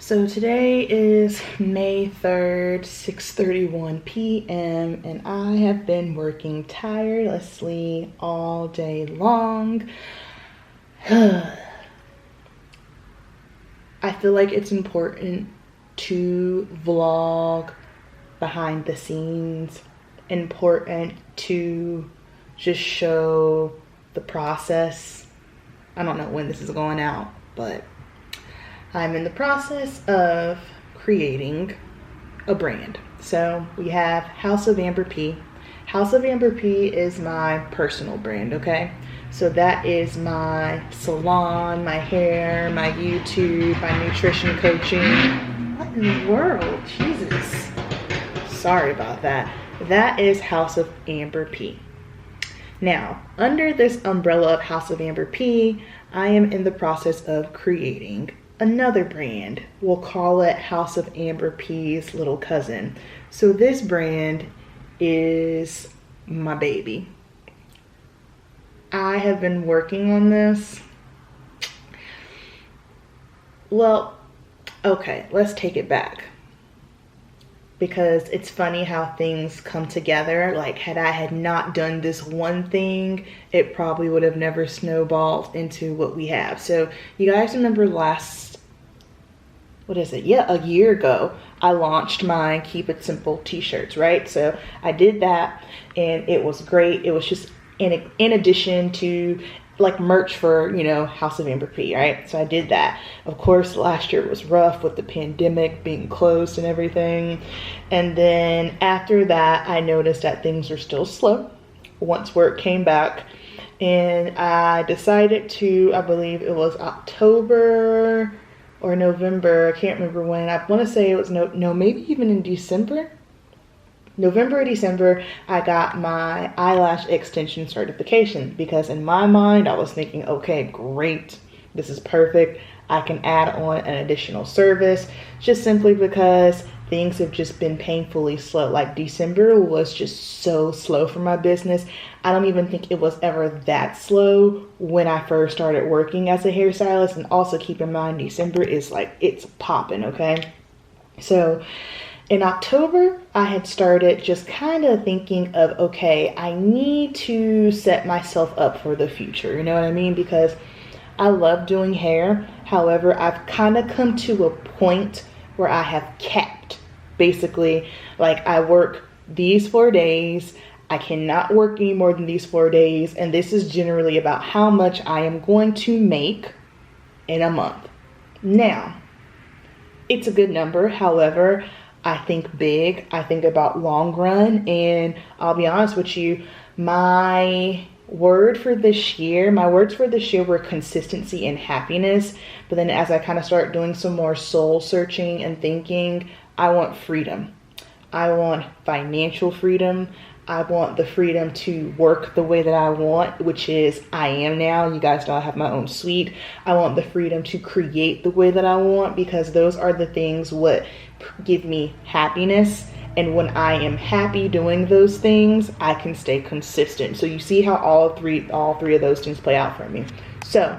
So today is May 3rd, 6:31 p.m. and I have been working tirelessly all day long. I feel like it's important to vlog behind the scenes, important to just show the process. I don't know when this is going out, but I'm in the process of creating a brand. So we have House of Amber P. House of Amber P is my personal brand, okay? So that is my salon, my hair, my YouTube, my nutrition coaching. What in the world? Jesus. Sorry about that. That is House of Amber P. Now, under this umbrella of House of Amber P, I am in the process of creating another brand. We'll call it House of Amber P's little cousin. So this brand is my baby. I have been working on this. Well, okay, let's take it back. Because it's funny how things come together. Like, had I not done this one thing, it probably would have never snowballed into what we have. So you guys remember a year ago, I launched my Keep It Simple t-shirts, right? So I did that and it was great. It was just in addition to like merch for, you know, House of Amber P, right? So I did that. Of course, last year was rough with the pandemic being closed and everything. And then after that, I noticed that things were still slow once work came back. And I decided to, I believe it was October or November, I can't remember when. I want to say it was maybe even in December. November or December, I got my eyelash extension certification because in my mind, I was thinking, okay, great, this is perfect. I can add on an additional service just simply because things have just been painfully slow. Like December was just so slow for my business. I don't even think it was ever that slow when I first started working as a hairstylist. And also keep in mind, December is like, it's popping, okay? So in October, I had started just kind of thinking of, okay, I need to set myself up for the future. You know what I mean? Because I love doing hair. However, I've kind of come to a point where I have capped. Basically, like I work these 4 days. I cannot work any more than these 4 days. And this is generally about how much I am going to make in a month. Now, it's a good number. However, I think big, I think about long run, and I'll be honest with you, my words for this year were consistency and happiness. But then as I kind of start doing some more soul searching and thinking, I want freedom. I want financial freedom. I want the freedom to work the way that I want, which is I am now. You guys know I have my own suite. I want the freedom to create the way that I want because those are the things what give me happiness. And when I am happy doing those things, I can stay consistent. So you see how all three of those things play out for me. So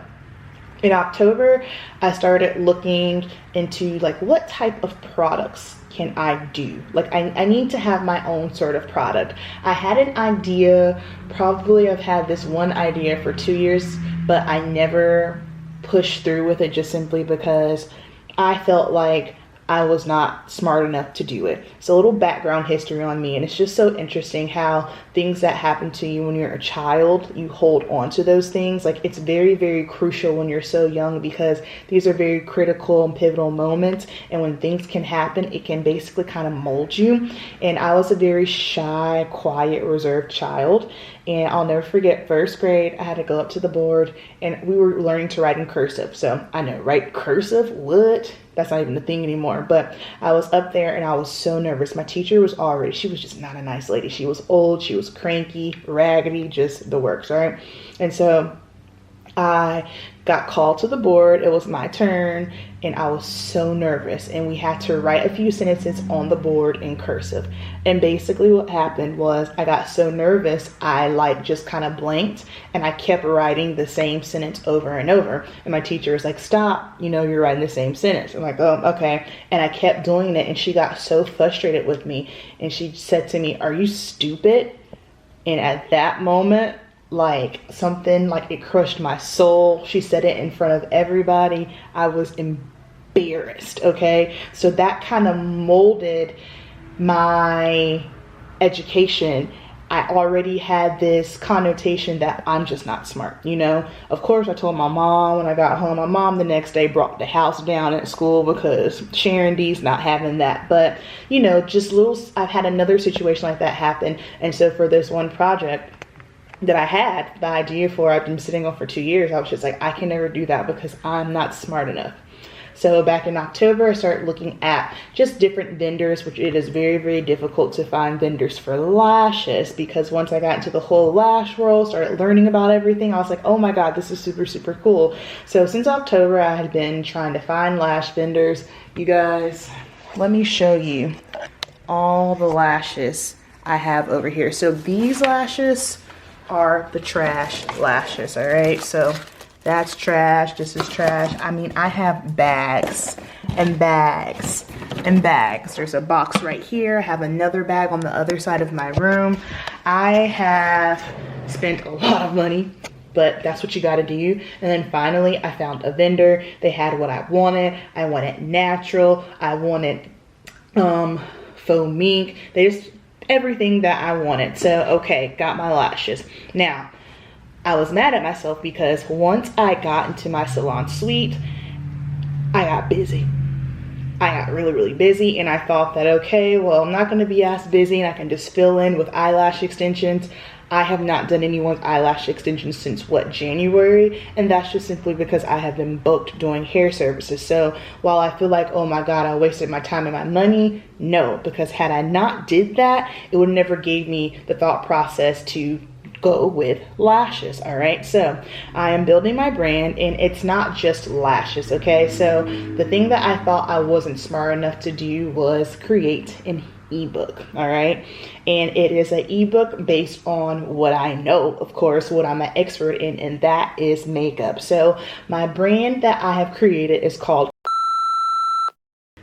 in October, I started looking into like what type of products can I do? Like I need to have my own sort of product. I had an idea, probably I've had this one idea for 2 years, but I never pushed through with it just simply because I felt like I was not smart enough to do it. So a little background history on me, and it's just so interesting how things that happen to you when you're a child, you hold on to those things. Like it's very, very crucial when you're so young because these are very critical and pivotal moments. And when things can happen, it can basically kind of mold you. And I was a very shy, quiet, reserved child. And I'll never forget first grade, I had to go up to the board and we were learning to write in cursive. So I know, right? Cursive? What? That's not even a thing anymore. But I was up there and I was so nervous. My teacher was she was just not a nice lady. She was old, she was cranky, raggedy, just the works, right? And so I got called to the board. It was my turn and I was so nervous, and we had to write a few sentences on the board in cursive. And basically what happened was I got so nervous, I like just kind of blanked and I kept writing the same sentence over and over. And my teacher was like, stop, you know, you're writing the same sentence. I'm like, oh, okay. And I kept doing it, and she got so frustrated with me and she said to me, are you stupid? And at that moment, like something, like it crushed my soul. She said it in front of everybody. I was embarrassed, okay? So that kind of molded my education. I already had this connotation that I'm just not smart, you know? Of course, I told my mom when I got home. My mom the next day brought the house down at school because Sharon D's not having that. But, you know, just little, I've had another situation like that happen. And so for this one project that I had the idea for, I've been sitting on for 2 years, I was just like, I can never do that because I'm not smart enough. So back in October, I started looking at just different vendors, which it is very, very difficult to find vendors for lashes, because once I got into the whole lash world, started learning about everything, I was like, oh my God, this is super, super cool. So since October, I had been trying to find lash vendors. You guys, let me show you all the lashes I have over here. So these lashes are the trash lashes, all right? So that's trash, this is trash. I mean, I have bags and bags and bags. There's a box right here. I have another bag on the other side of my room. I have spent a lot of money, but that's what you gotta do. And then finally, I found a vendor. They had what I wanted. I wanted natural. I wanted faux mink. They just, everything that I wanted. So, okay, got my lashes. Now, I was mad at myself because once I got into my salon suite, I got busy. I got really, really busy, and I thought that, okay, well, I'm not gonna be as busy and I can just fill in with eyelash extensions. I have not done anyone's eyelash extensions since what, January? And that's just simply because I have been booked doing hair services. So while I feel like, oh my God, I wasted my time and my money, no, because had I not did that, it would never gave me the thought process to go with lashes. All right, so I am building my brand, and it's not just lashes, okay? So the thing that I thought I wasn't smart enough to do was create an ebook, all right? And it is an ebook based on what I know, of course, what I'm an expert in, and that is makeup. So my brand that I have created is called,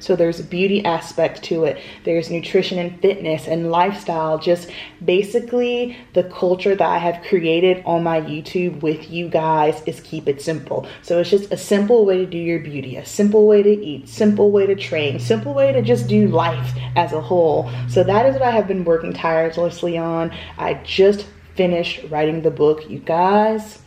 so there's a beauty aspect to it. There's nutrition and fitness and lifestyle, just basically the culture that I have created on my YouTube with you guys is keep it simple. So it's just a simple way to do your beauty, a simple way to eat, simple way to train, simple way to just do life as a whole. So that is what I have been working tirelessly on. I just finished writing the book, you guys.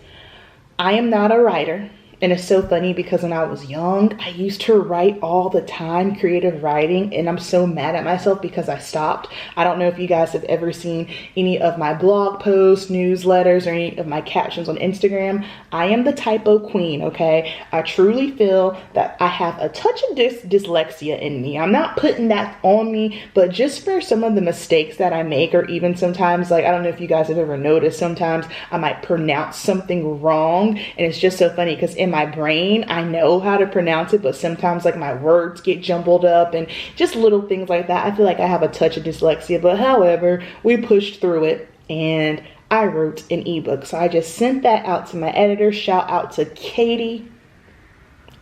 I am not a writer. And it's so funny because when I was young, I used to write all the time, creative writing, and I'm so mad at myself because I stopped. I don't know if you guys have ever seen any of my blog posts, newsletters, or any of my captions on Instagram. I am the typo queen, okay? I truly feel that I have a touch of dyslexia in me. I'm not putting that on me, but just for some of the mistakes that I make, or even sometimes, like, I don't know if you guys have ever noticed, sometimes I might pronounce something wrong, and it's just so funny because in my brain, I know how to pronounce it, but sometimes like my words get jumbled up and just little things like that. I feel like I have a touch of dyslexia, but however, we pushed through it and I wrote an ebook. So I just sent that out to my editor. Shout out to Katie.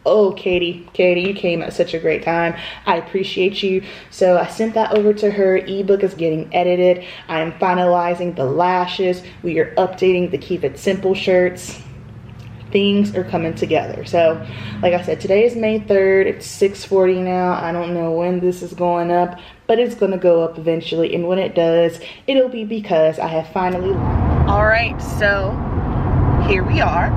Oh, Katie, you came at such a great time. I appreciate you. So I sent that over to her. Ebook is getting edited. I'm finalizing the lashes. We are updating the Keep It Simple shirts. Things are coming together. So like I said, today is May 3rd. It's 6:40 now. I don't know when this is going up, but it's going to go up eventually. And when it does, it'll be because I have finally. All right, so here we are.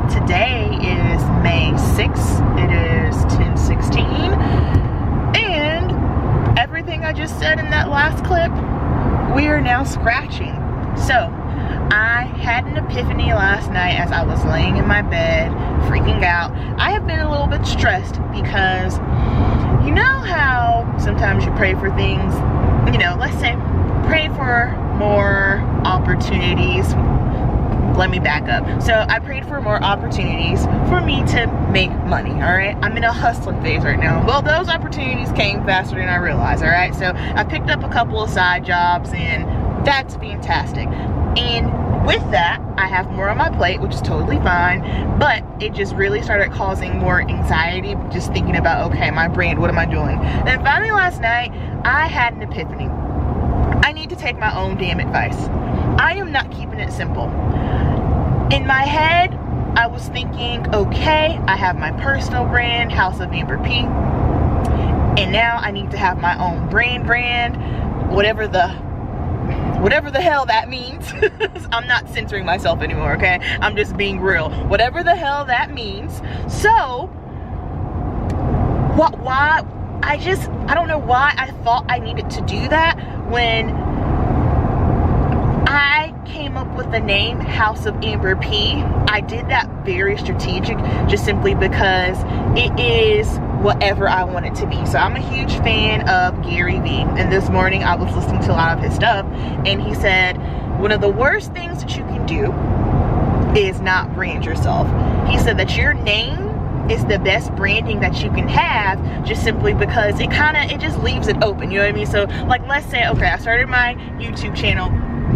Today is May 6th. It is 10:16. And everything I just said in that last clip, we are now scratching. So I had an epiphany last night as I was laying in my bed, freaking out. I have been a little bit stressed because you know how sometimes you pray for things, you know, let's say pray for more opportunities let me back up. So I prayed for more opportunities for me to make money, all right? I'm in a hustling phase right now. Well, those opportunities came faster than I realized, all right? So I picked up a couple of side jobs, and that's fantastic. And with that, I have more on my plate, which is totally fine, but it just really started causing more anxiety just thinking about, okay, my brand, what am I doing? And finally last night, I had an epiphany. I need to take my own damn advice. I am not keeping it simple. In my head, I was thinking, okay, I have my personal brand, House of Amber P, and now I need to have my own brand, whatever the hell that means. I'm not censoring myself anymore, okay? I'm just being real. Whatever the hell that means. So, why? I don't know why I thought I needed to do that when I came up with the name House of Amber P. I did that very strategic, just simply because it is whatever I want it to be. So I'm a huge fan of Gary Vee, and this morning I was listening to a lot of his stuff, and he said one of the worst things that you can do is not brand yourself. He said that your name is the best branding that you can have, just simply because it just leaves it open, you know what I mean? So like, let's say, okay, I started my YouTube channel,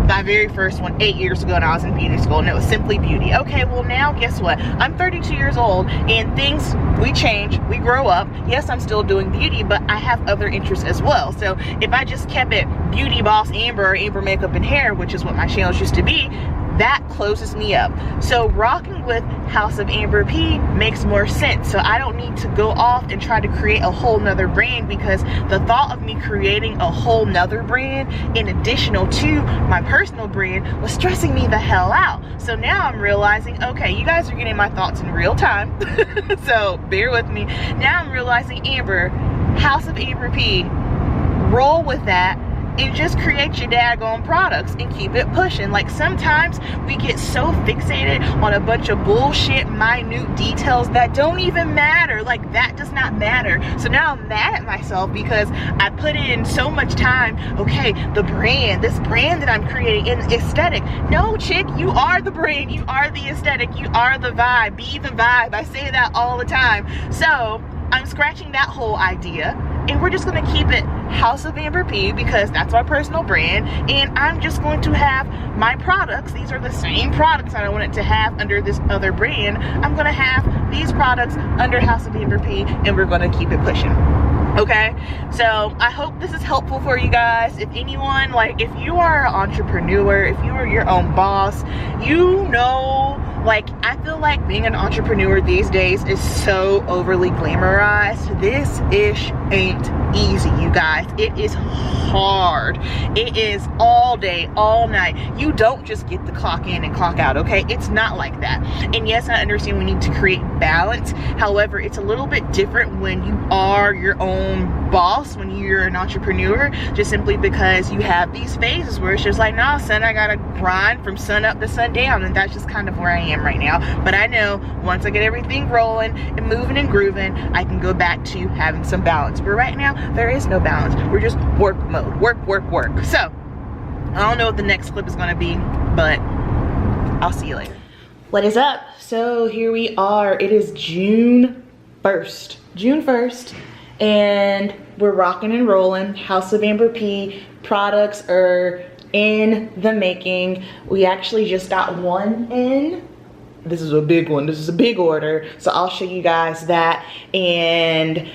my very first one, 8 years ago, and I was in beauty school, and it was Simply Beauty. Okay, well now guess what? I'm 32 years old, and things, we change, we grow up. Yes, I'm still doing beauty, but I have other interests as well. So if I just kept it Beauty Boss Amber, or Amber Makeup and Hair, which is what my channels used to be, that closes me up. So rocking with House of Amber P makes more sense. So I don't need to go off and try to create a whole nother brand, because the thought of me creating a whole nother brand in additional to my personal brand was stressing me the hell out. So now I'm realizing, okay, you guys are getting my thoughts in real time. So bear with me. Now I'm realizing, Amber, House of Amber P, roll with that, and just create your daggone products and keep it pushing. Like, sometimes we get so fixated on a bunch of bullshit, minute details that don't even matter. Like, that does not matter. So now I'm mad at myself because I put in so much time. Okay, the brand, this brand that I'm creating, and aesthetic. No, chick, you are the brand, you are the aesthetic, you are the vibe. Be the vibe. I say that all the time. So I'm scratching that whole idea, and we're just gonna keep it House of Amber P, because that's my personal brand, and I'm just going to have my products. These are the same products that I wanted to have under this other brand. I'm gonna have these products under House of Amber P, and we're gonna keep it pushing. Okay, so I hope this is helpful for you guys. If anyone, like, if you are an entrepreneur, if you are your own boss, you know, like, I feel like being an entrepreneur these days is so overly glamorized. This ish ain't easy, you guys. It is hard. It is all day, all night. You don't just get to clock in and clock out, okay? It's not like that. And yes, I understand we need to create balance. However, it's a little bit different when you are your own boss, when you're an entrepreneur, just simply because you have these phases where it's just like, nah, son, I gotta grind from sun up to sundown, and that's just kind of where I am right now. But I know once I get everything rolling and moving and grooving, I can go back to having some balance. But right now, there is no balance. We're just work mode, work. So I don't know what the next clip is gonna be, but I'll see you later. What is up? So here we are. It is June 1st, and we're rocking and rolling. House of Amber P products are in the making. We actually just got one in. This is a big one. This is a big order, so I'll show you guys that. And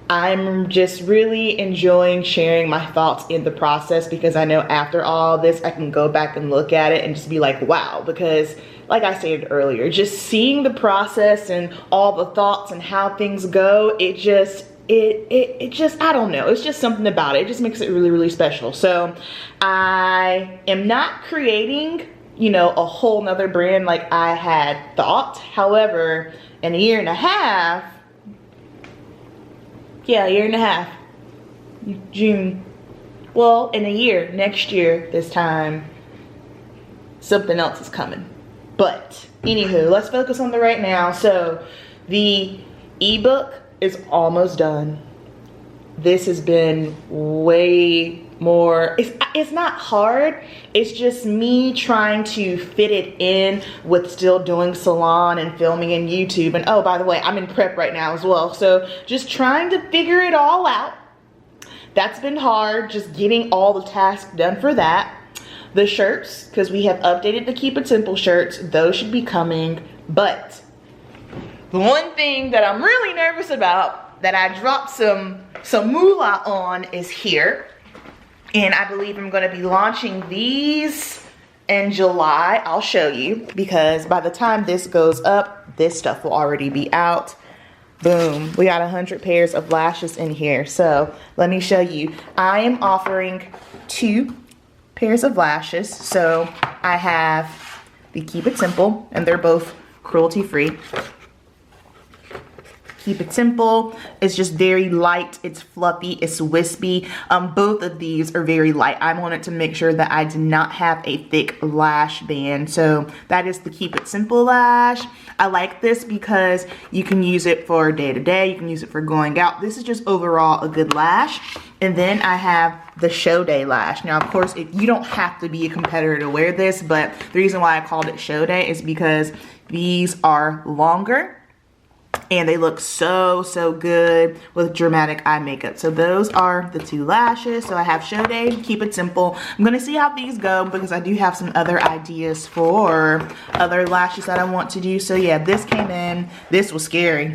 I'm just really enjoying sharing my thoughts in the process, because I know after all this I can go back and look at it and just be like, wow. Because like I stated earlier, just seeing the process and all the thoughts and how things go, it just, I don't know, it's just something about it. It just makes it really, really special. So I am not creating, you know, a whole nother brand like I had thought. However, in a year and a half, June, well, in a year, next year, this time, something else is coming. But anywho, let's focus on the right now. So the ebook is almost done. This has been way more, it's not hard, it's just me trying to fit it in with still doing salon and filming and YouTube. And oh, by the way, I'm in prep right now as well, so just trying to figure it all out. That's been hard, just getting all the tasks done for that. The shirts, because we have updated the Keep It Simple shirts, those should be coming. But the one thing that I'm really nervous about, that I dropped some moolah on, is here. And I believe I'm gonna be launching these in July. I'll show you, because by the time this goes up, this stuff will already be out. Boom, we got 100 pairs of lashes in here. So let me show you. I am offering 2 pairs of lashes. So I have the Keep It Simple, and they're both cruelty free. Keep It Simple. It's just very light, it's fluffy, it's wispy. Both of these are very light. I wanted to make sure that I did not have a thick lash band. So that is the Keep It Simple lash. I like this because you can use it for day to day, you can use it for going out. This is just overall a good lash. And then I have the Show Day lash. Now, of course, you don't have to be a competitor to wear this, but the reason why I called it Show Day is because these are longer and they look so good with dramatic eye makeup. So those are the 2 lashes. So I have Show Day, Keep It Simple. I'm gonna see how these go, because I do have some other ideas for other lashes that I want to do. So yeah, this came in. This was scary.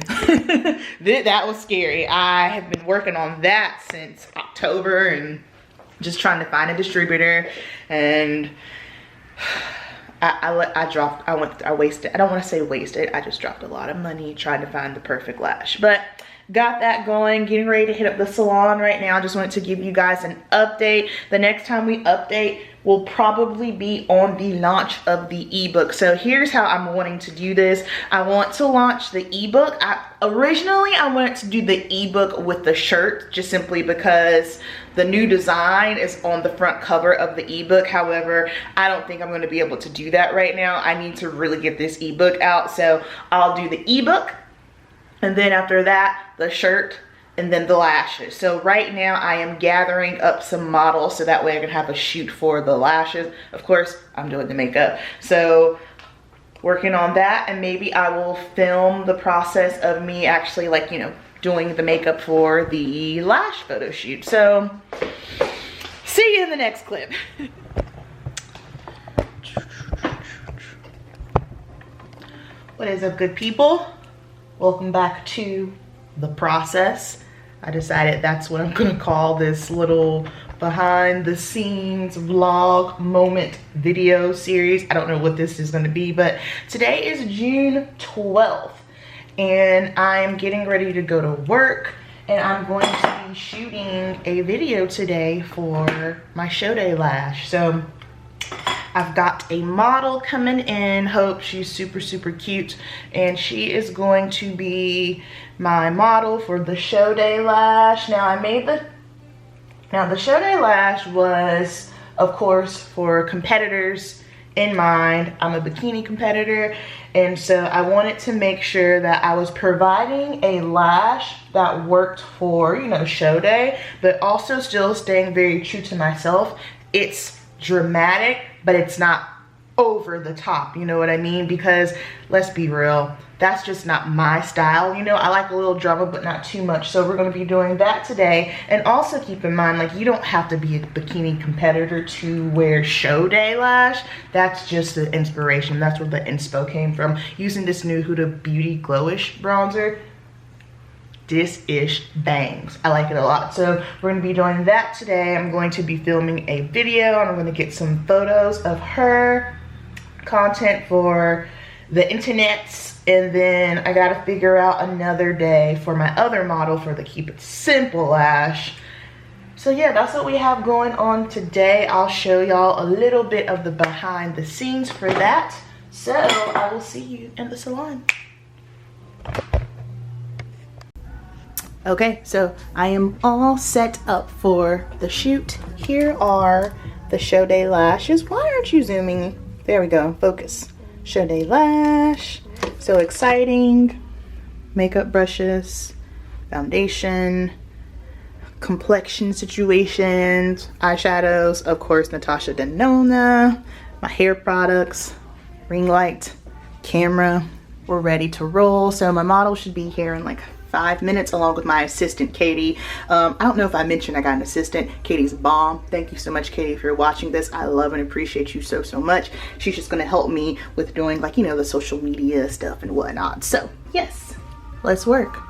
That was scary. I have been working on that since October and just trying to find a distributor, and I wasted, I don't want to say wasted, I just dropped a lot of money trying to find the perfect lash. But got that going, getting ready to hit up the salon right now. Just wanted to give you guys an update. The next time we update will probably be on the launch of the ebook. So here's how I'm wanting to do this. I want to launch the ebook. Originally I wanted to do the ebook with the shirt, just simply because the new design is on the front cover of the ebook. However, I don't think I'm going to be able to do that right now. I need to really get this ebook out. So I'll do the ebook, and then after that, the shirt, and then the lashes. So right now I am gathering up some models so that way I can have a shoot for the lashes. Of course, I'm doing the makeup. So working on that, and maybe I will film the process of me actually, like, you know, doing the makeup for the lash photo shoot. So see you in the next clip. What is up, good people? Welcome back to the process. I decided that's what I'm gonna call this little behind the scenes vlog moment video series. I don't know what this is gonna be, but today is June 12th and I'm getting ready to go to work, and I'm going to be shooting a video today for my Show Day lash. So I've got a model coming in. Hope, she's super cute, and she is going to be my model for the Show Day lash. Now the Show Day lash was, of course, for competitors in mind. I'm a bikini competitor, and so I wanted to make sure that I was providing a lash that worked for, you know, Show Day, but also still staying very true to myself. It's dramatic, but it's not over the top, you know what I mean? Because let's be real, that's just not my style. You know, I like a little drama, but not too much. So we're going to be doing that today. And also keep in mind, like, you don't have to be a bikini competitor to wear Show Day lash. That's just the inspiration. That's where the inspo came from. Using this new Huda Beauty Glowish bronzer. This ish bangs. I like it a lot. So we're gonna be doing that today. I'm going to be filming a video, and I'm gonna get some photos of her, content for the internets, and then I gotta figure out another day for my other model for the Keep It Simple lash. So yeah, that's what we have going on today. I'll show y'all a little bit of the behind the scenes for that. So I will see you in the salon. Okay, so I am all set up for the shoot. Here are the Show Day lashes. Why aren't you zooming? There we go, focus. Show Day lash, so exciting. Makeup brushes, foundation, complexion situations, eyeshadows, of course, Natasha Denona, my hair products, ring light, camera. We're ready to roll. So my model should be here in like 5 minutes, along with my assistant, Katie. I don't know if I mentioned I got an assistant. Katie's bomb. Thank you so much, Katie, if you're watching this. I love and appreciate you so, so much. She's just gonna help me with doing, like, you know, the social media stuff and whatnot. So yes, let's work.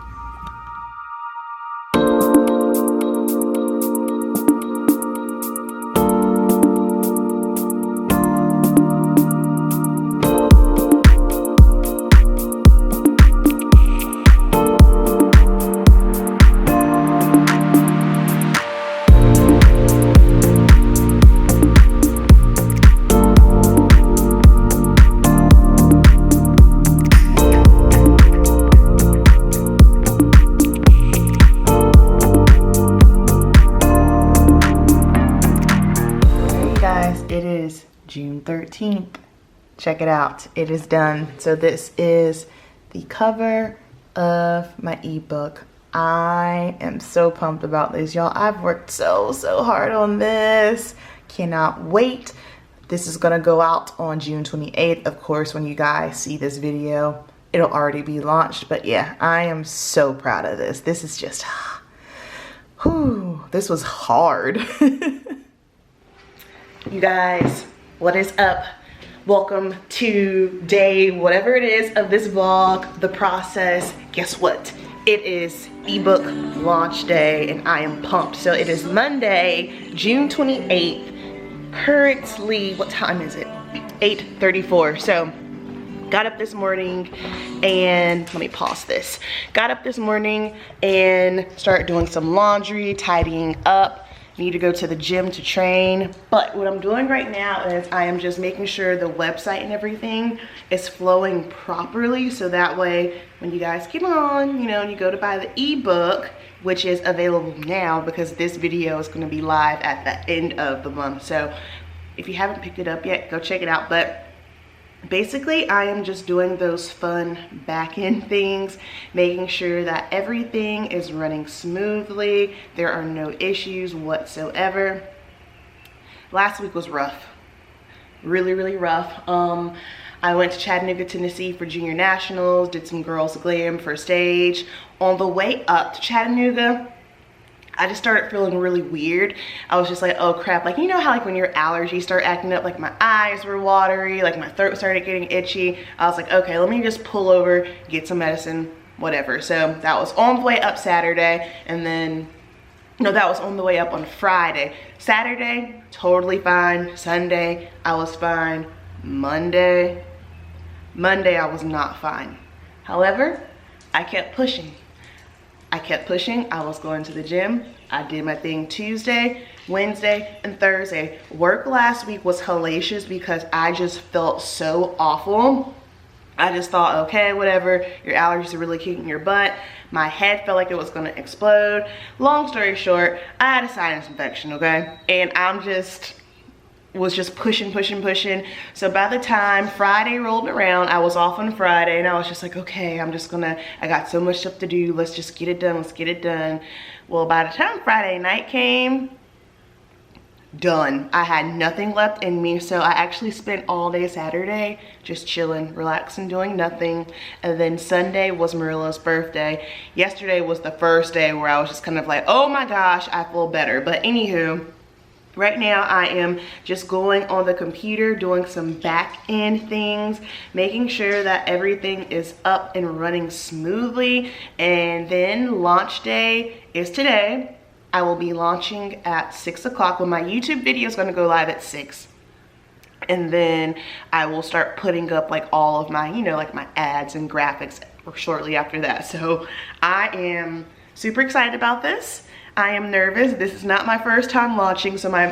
June 13th. Check it out. It is done. So this is the cover of my ebook. I am so pumped about this, y'all. I've worked so hard on this. Cannot wait. This is gonna go out on June 28th. Of course, when you guys see this video, it'll already be launched. But yeah, I am so proud of this. This is just, whew, this was hard. You guys, what is up? Welcome to day whatever it is of this vlog, the process. Guess what? It is ebook launch day and I am pumped. So it is Monday, June 28th. Currently, what time is it? 8:34. So got up this morning and let me pause this. Got up this morning and started doing some laundry, tidying up. Need to go to the gym to train, but what I'm doing right now is I am just making sure the website and everything is flowing properly, so that way when you guys get on, you know, and you go to buy the ebook, which is available now because this video is going to be live at the end of the month. So if you haven't picked it up yet, go check it out. But basically, I am just doing those fun back-end things, making sure that everything is running smoothly. There are no issues whatsoever. Last week was rough. Really rough. I went to Chattanooga, Tennessee for Junior Nationals, did some Girls Glam for stage. On the way up to Chattanooga, I just started feeling really weird. I was just like, oh crap, like, you know how like when your allergies start acting up, like my eyes were watery, like my throat started getting itchy. I was like, okay, let me just pull over, get some medicine, whatever. So that was on the way up Saturday, and then, no, that was on the way up on Friday. Saturday, totally fine. Sunday, I was fine. Monday, I was not fine. However, I kept pushing. I was going to the gym. I did my thing Tuesday, Wednesday, and Thursday. Work last week was hellacious because I just felt so awful. I just thought, okay, whatever, your allergies are really kicking your butt. My head felt like it was gonna explode. Long story short, I had a sinus infection, okay? And was just pushing. So by the time Friday rolled around, I was off on Friday and I was just like, okay, I got so much stuff to do. Let's just get it done. Well, by the time Friday night came, done. I had nothing left in me. So I actually spent all day Saturday just chilling, relaxing, doing nothing. And then Sunday was Marilla's birthday. Yesterday was the first day where I was just kind of like, oh my gosh, I feel better. But anywho, right now I am just going on the computer, doing some back end things, making sure that everything is up and running smoothly. And then launch day is today. I will be launching at 6 o'clock. Well, my YouTube video is going to go live at 6. And then I will start putting up like all of my, you know, like my ads and graphics shortly after that. So I am super excited about this. I am nervous. This is not my first time launching. So my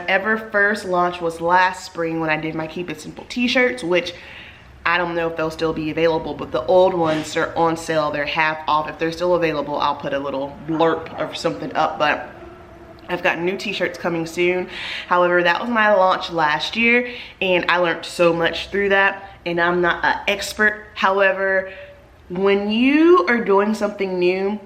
first launch was last spring when I did my Keep It Simple t-shirts, which I don't know if they'll still be available, but the old ones are on sale. They're half off. If they're still available, I'll put a little blurb or something up, but I've got new t-shirts coming soon. However, that was my launch last year and I learned so much through that, and I'm not an expert. However, when you are doing something new,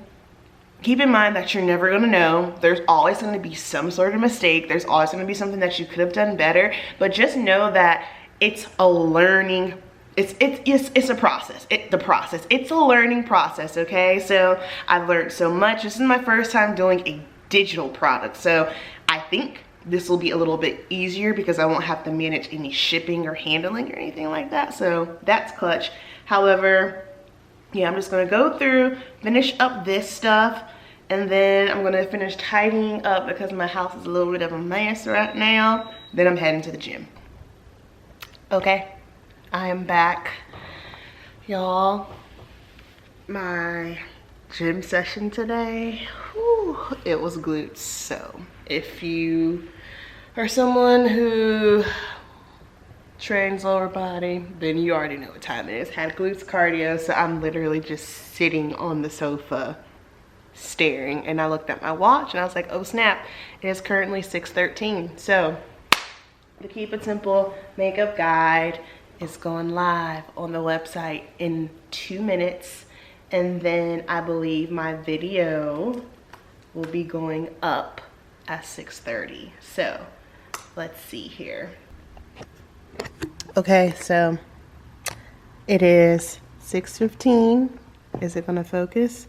keep in mind that you're never gonna know. There's always gonna be some sort of mistake. There's always gonna be something that you could have done better, but just know that it's a learning, it's a process. It's a learning process, okay? So I've learned so much. This is my first time doing a digital product, so I think this will be a little bit easier because I won't have to manage any shipping or handling or anything like that, so that's clutch. However, yeah, I'm just gonna go through, finish up this stuff, and then I'm gonna finish tidying up because my house is a little bit of a mess right now. Then I'm heading to the gym. Okay, I am back. Y'all, my gym session today, whew, it was glutes. So if you are someone who trains lower body, then you already know what time it is. Had glutes cardio, so I'm literally just sitting on the sofa staring, and I looked at my watch and I was like, oh snap, it is currently 6:13. So the Keep It Simple makeup guide is going live on the website in 2 minutes, and then I believe my video will be going up at 6:30. So let's see here. Okay, so it is 6:15. Is it gonna focus?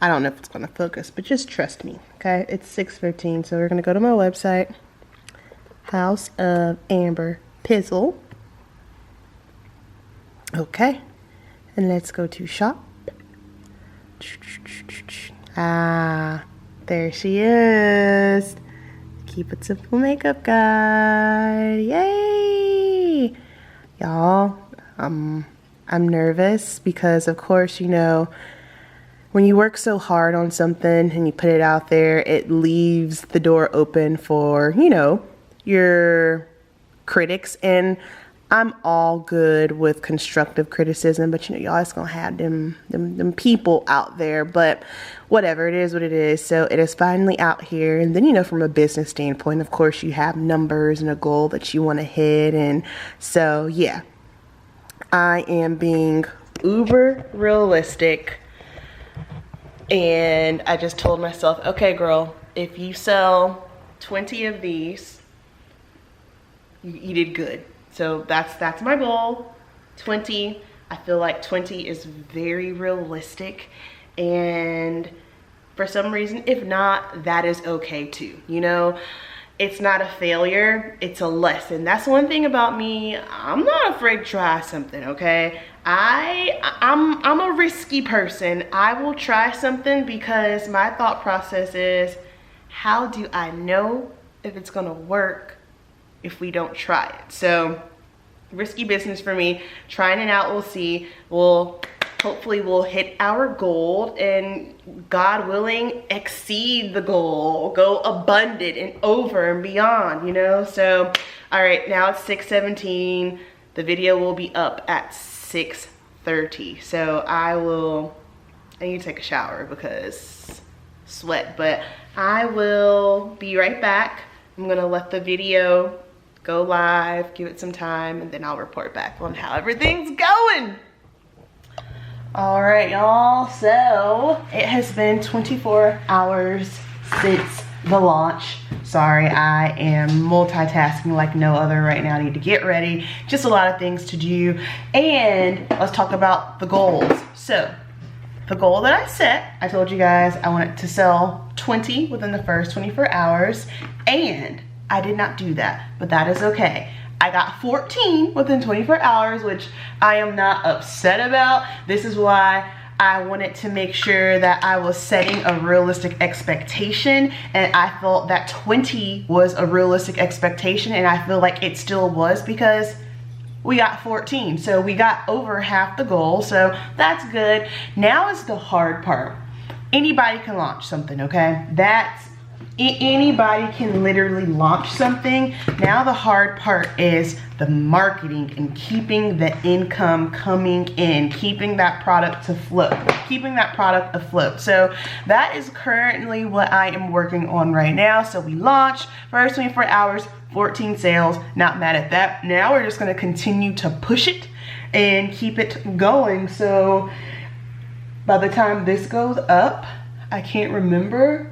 I don't know if it's gonna focus, but just trust me, okay? It's 6:15, so we're gonna go to my website, House of Amber Pizzle. Okay, and let's go to shop. Ah, there she is. Keep It Simple makeup guide. Yay! Y'all, I'm nervous because, of course, you know, when you work so hard on something and you put it out there, it leaves the door open for, you know, your critics. And I'm all good with constructive criticism, but you know, y'all just gonna have them people out there. But whatever, it is what it is. So it is finally out here. And then, you know, from a business standpoint, of course, you have numbers and a goal that you want to hit. And so, yeah, I am being uber realistic. And I just told myself, okay, girl, if you sell 20 of these, you did good. So that's my goal, 20. I feel like 20 is very realistic, and for some reason, if not, that is okay too. You know, it's not a failure, it's a lesson. That's one thing about me. I'm not afraid to try something, okay? I'm a risky person. I will try something because my thought process is, how do I know if it's gonna work if we don't try it? So risky business for me. Trying it out, we'll see. Hopefully we'll hit our goal, and God willing, exceed the goal, go abundant and over and beyond, you know? So all right, now it's 6:17. The video will be up at 6:30. So I need to take a shower because sweat, but I will be right back. I'm gonna let the video go live, give it some time, and then I'll report back on how everything's going. All right, y'all, so it has been 24 hours since the launch. Sorry, I am multitasking like no other right now. I need to get ready, just a lot of things to do. And let's talk about the goals. So the goal that I set, I told you guys I wanted to sell 20 within the first 24 hours, and I did not do that, but that is okay. I got 14 within 24 hours, which I am not upset about. This is why I wanted to make sure that I was setting a realistic expectation, and I felt that 20 was a realistic expectation, and I feel like it still was because we got 14. So we got over half the goal, so that's good. Now is the hard part. Anybody can launch something, okay? Anybody can literally launch something. Now the hard part is the marketing and keeping the income coming in, keeping that product afloat. So that is currently what I am working on right now. So we launched, first 24 hours, 14 sales, not mad at that. Now we're just gonna continue to push it and keep it going. So by the time this goes up, I can't remember.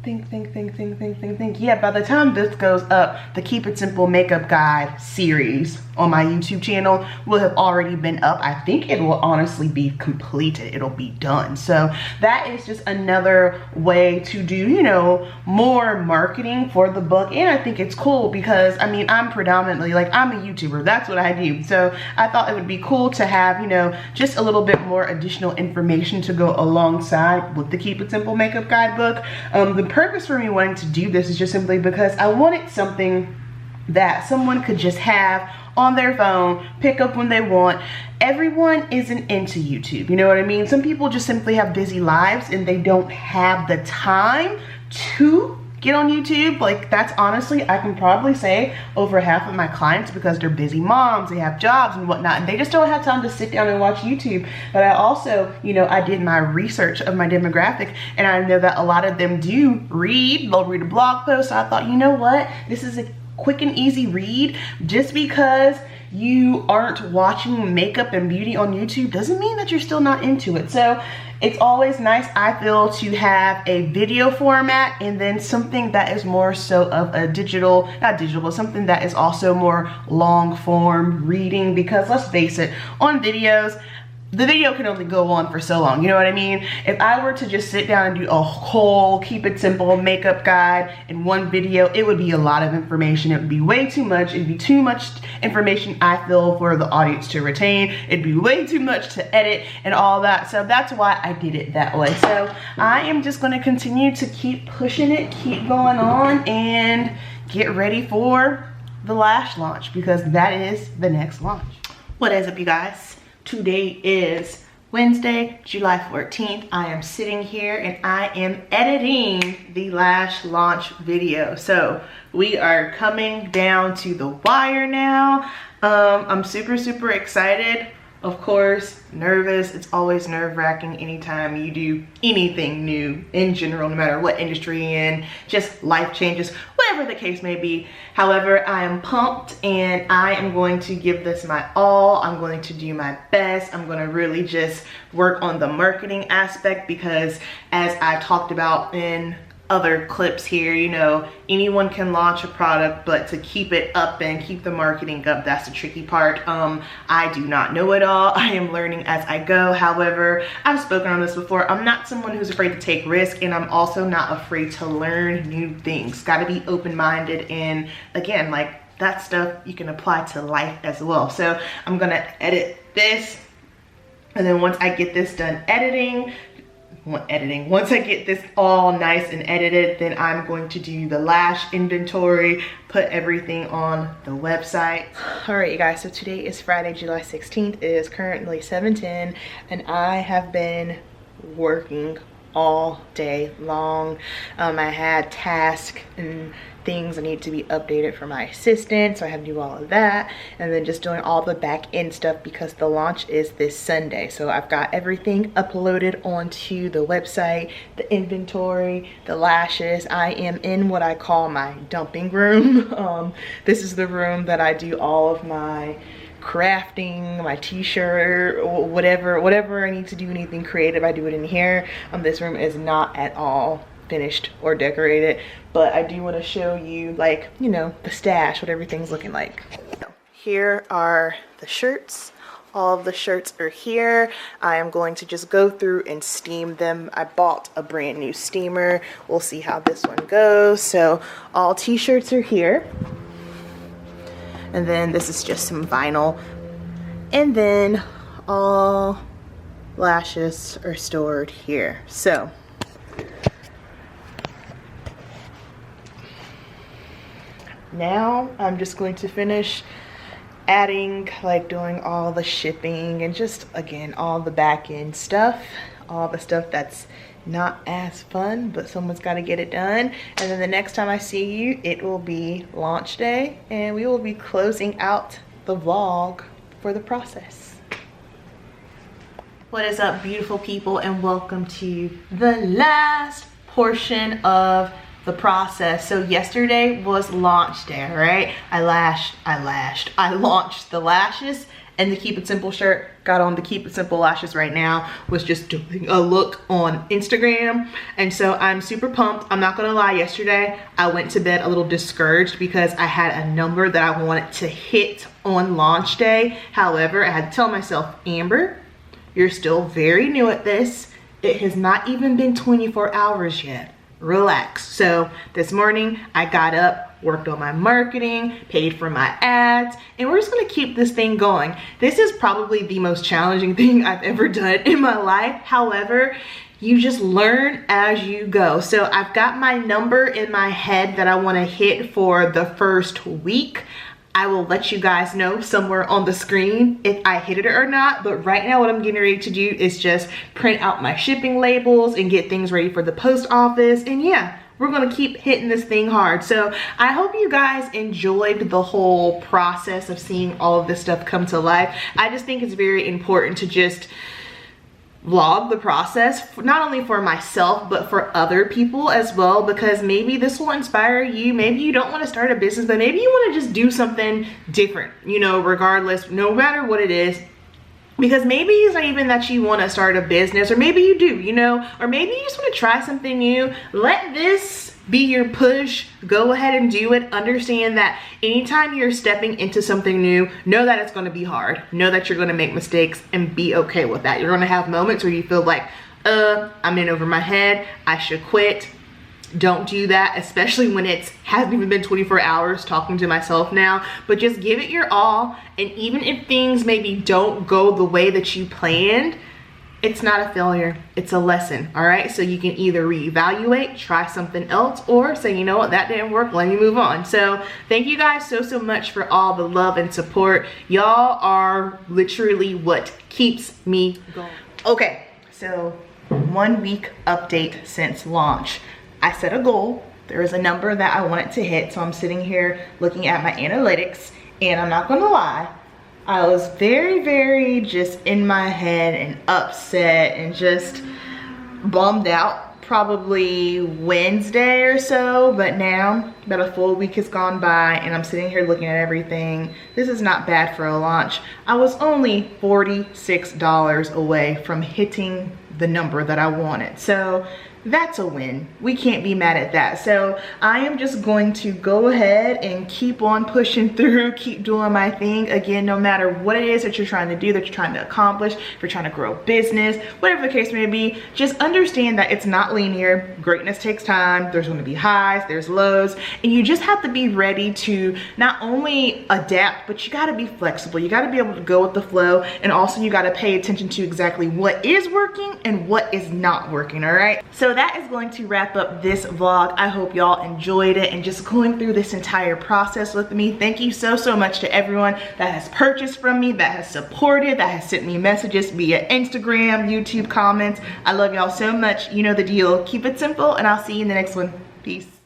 Think. Yeah, by the time this goes up, the Keep It Simple Makeup Guide series on my YouTube channel will have already been up. I think it will honestly be completed. It'll be done. So that is just another way to do, you know, more marketing for the book. And I think it's cool because, I mean, I'm predominantly, like, I'm a YouTuber. That's what I do. So I thought it would be cool to have, you know, just a little bit more additional information to go alongside with the Keep It Simple Makeup Guide book. The purpose for me wanting to do this is just simply because I wanted something that someone could just have on their phone, pick up when they want. Everyone isn't into YouTube, you know what I mean? Some people just simply have busy lives and they don't have the time to get on YouTube. Like, that's honestly, I can probably say over half of my clients, because they're busy moms, they have jobs and whatnot, and they just don't have time to sit down and watch YouTube. But I also, you know, I did my research of my demographic, and I know that a lot of them do read. They'll read a blog post. So I thought, you know what, this is a quick and easy read. Just because you aren't watching makeup and beauty on YouTube doesn't mean that you're still not into it. So it's always nice, I feel, to have a video format and then something that is more so of a digital, not digital, but something that is also more long form reading, because let's face it, on videos, the video can only go on for so long, you know what I mean? If I were to just sit down and do a whole Keep It Simple makeup guide in one video, it would be a lot of information. It would be way too much. It'd be too much information, I feel, for the audience to retain. It'd be way too much to edit and all that. So that's why I did it that way. So I am just gonna continue to keep pushing it, keep going on, and get ready for the lash launch, because that is the next launch. What is up, you guys? Today is Wednesday, July 14th. I am sitting here and I am editing the lash launch video. So we are coming down to the wire now. I'm super excited. Of course, nervous. It's always nerve-wracking anytime you do anything new in general, no matter what industry you're in, just life changes, whatever the case may be. However, I am pumped and I am going to give this my all. I'm going to do my best. I'm going to really just work on the marketing aspect, because as I talked about in other clips here, you know, anyone can launch a product, but to keep it up and keep the marketing up, that's the tricky part. I do not know it all. I am learning as I go. However, I've spoken on this before. I'm not someone who's afraid to take risk, and I'm also not afraid to learn new things. Got to be open-minded, and again, like, that stuff you can apply to life as well. So I'm gonna edit this, and then once I get this done once I get this all nice and edited, then I'm going to do the lash inventory, put everything on the website. All right, you guys, so today is Friday, July 16th. It is currently 7:10, and I have been working all day long. I had tasks and things that need to be updated for my assistant, so I have to do all of that, and then just doing all the back end stuff because the launch is this Sunday. So I've got everything uploaded onto the website, the inventory, the lashes. I am in what I call my dumping room. This is the room that I do all of my crafting, my t-shirt, whatever I need to do, anything creative, I do it in here. This room is not at all finished or decorated, but I do want to show you, like, you know, the stash, what everything's looking like. Here are the shirts. All of the shirts are here. I am going to just go through and steam them. I bought a brand new steamer. We'll see how this one goes. So all t-shirts are here. And then this is just some vinyl. And then all lashes are stored here. So now I'm just going to finish adding, like, doing all the shipping and just, again, all the back end stuff, all the stuff that's not as fun, but someone's got to get it done. And then the next time I see you, it will be launch day, and we will be closing out the vlog for the process. What is up, beautiful people, and welcome to the last portion of the process. So yesterday was launch day, right? I launched the lashes and the Keep It Simple shirt. Got on the Keep It Simple lashes right now. Was just doing a look on Instagram. And so I'm super pumped. I'm not gonna lie, yesterday I went to bed a little discouraged because I had a number that I wanted to hit on launch day. However, I had to tell myself, Amber, you're still very new at this. It has not even been 24 hours yet. Relax. So this morning I got up, worked on my marketing, paid for my ads, and we're just gonna keep this thing going. This is probably the most challenging thing I've ever done in my life. However, you just learn as you go. So I've got my number in my head that I wanna hit for the first week. I will let you guys know somewhere on the screen if I hit it or not, but right now what I'm getting ready to do is just print out my shipping labels and get things ready for the post office. And yeah, we're gonna keep hitting this thing hard. So I hope you guys enjoyed the whole process of seeing all of this stuff come to life. I just think it's very important to just vlog the process, not only for myself but for other people as well, because maybe this will inspire you. Maybe you don't want to start a business, but maybe you want to just do something different, you know, regardless, no matter what it is. Because maybe it's not even that you want to start a business, or maybe you do, you know, or maybe you just want to try something new. Let this be your push. Go ahead and do it. Understand that anytime you're stepping into something new, know that it's going to be hard. Know that you're going to make mistakes and be okay with that. You're going to have moments where you feel like, I'm in over my head, I should quit. Don't do that, especially when it hasn't even been 24 hours talking to myself now. But just give it your all, and even if things maybe don't go the way that you planned, it's not a failure, it's a lesson, all right? So you can either reevaluate, try something else, or say, you know what, that didn't work, let me move on. So thank you guys so much for all the love and support. Y'all are literally what keeps me going. Okay, so 1 week update since launch. I set a goal. There is a number that I wanted to hit, so I'm sitting here looking at my analytics, and I'm not gonna lie, I was very just in my head and upset and just bummed out probably Wednesday or so, but now about a full week has gone by and I'm sitting here looking at everything. This is not bad for a launch. I was only $46 away from hitting the number that I wanted. So that's a win. We can't be mad at that. So I am just going to go ahead and keep on pushing through, keep doing my thing. Again, no matter what it is that you're trying to do, that you're trying to accomplish, if you're trying to grow business, whatever the case may be, just understand that it's not linear. Greatness takes time. There's going to be highs, there's lows, and you just have to be ready to not only adapt, but you got to be flexible. You got to be able to go with the flow, and also you got to pay attention to exactly what is working and what is not working, all right? So that is going to wrap up this vlog. I hope y'all enjoyed it and just going through this entire process with me. Thank you so much to everyone that has purchased from me, that has supported, that has sent me messages via Instagram, YouTube comments. I love y'all so much. You know the deal. Keep it simple, and I'll see you in the next one. Peace.